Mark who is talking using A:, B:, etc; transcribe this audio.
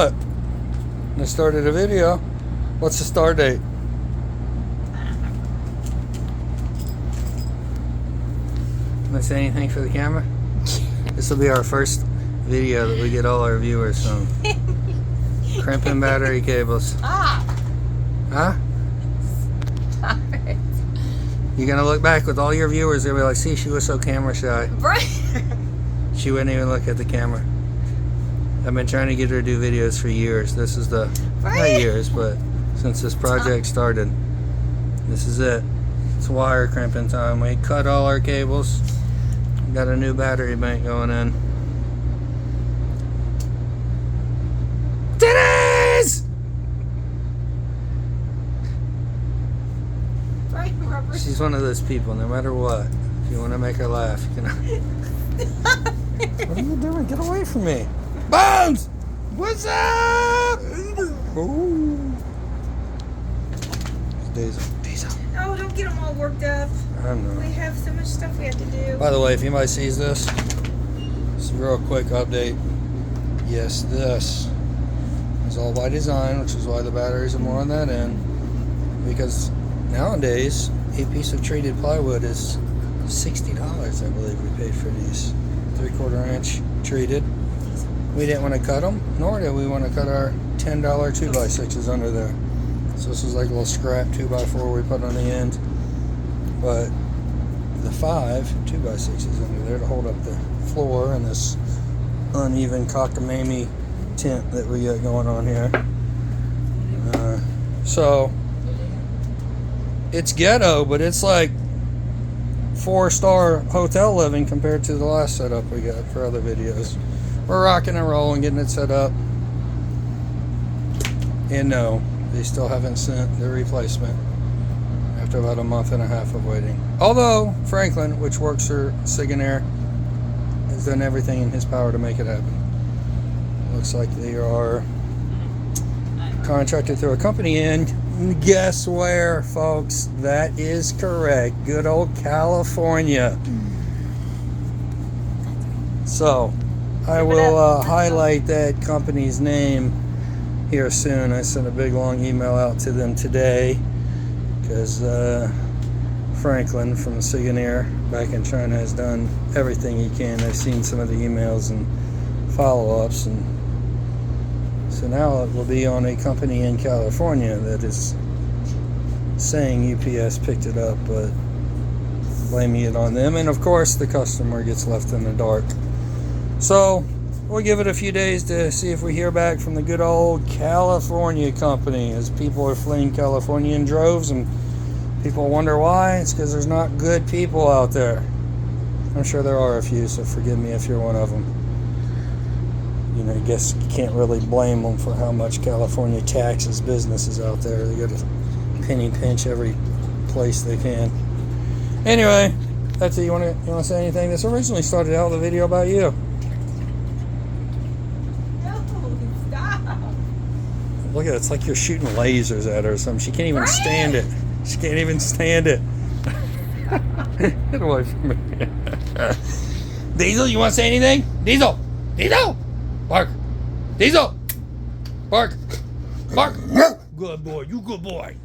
A: What? I started a video. What's the start date? Can I say anything for the camera? This will be our first video that we get all our viewers from. Crimping battery cables.
B: Stop.
A: Huh?
B: Stop it.
A: You're gonna look back with all your viewers, they'll be like, see, she was so camera shy.
B: Right.
A: She wouldn't even look at the camera. I've been trying to get her to do videos for years. This is the, not years, but since this project started. This is it. It's wire crimping time. We cut all our cables. Got a new battery bank going in. Titties! She's one of those people, no matter what. If you want to make her laugh, you can. What are you doing? Get away from me. Bones! What's up? Ooh. Diesel.
B: Oh, don't get them all worked up.
A: I know.
B: We have so much stuff we have to do.
A: By the way, if anybody sees this, just a real quick update. Yes, this is all by design, which is why the batteries are more on that end. Because nowadays, a piece of treated plywood is $60, I believe we paid for these. 3/4 inch treated. We didn't want to cut them, nor did we want to cut our $10 2x6s under there. So this is like a little scrap 2x4 we put on the end. But the 5 2x6s under there to hold up the floor and this uneven cockamamie tent that we got going on here. So it's ghetto, but it's like 4-star hotel living compared to the last setup we got for other videos. We're rocking and rolling, getting it set up. And no, they still haven't sent the replacement after about a month and a half of waiting. Although Franklin, which works for Sigonair, has done everything in his power to make it happen. Looks like they are contracted through a company, and guess where, folks? That is correct. Good old California. So I will highlight that company's name here soon. I sent a big long email out to them today because Franklin from Sigonair back in China has done everything he can. I've seen some of the emails and follow-ups, and so now it will be on a company in California that is saying UPS picked it up, but blaming it on them, and of course the customer gets left in the dark. So we'll give it a few days to see if we hear back from the good old California company, as people are fleeing California in droves, and people wonder why. It's because there's not good people out there. I'm sure there are a few, so forgive me if you're one of them. You know, I guess you can't really blame them for how much California taxes businesses out there. They got to penny pinch every place they can. Anyway, that's it. You want to say anything? This originally started out with a video about you. Look at it, it's like you're shooting lasers at her or something. She can't even stand it. She can't even stand it. Get away from me. Diesel, you want to say anything? Diesel! Diesel! Bark! Diesel! Bark! Bark! Good boy, you good boy.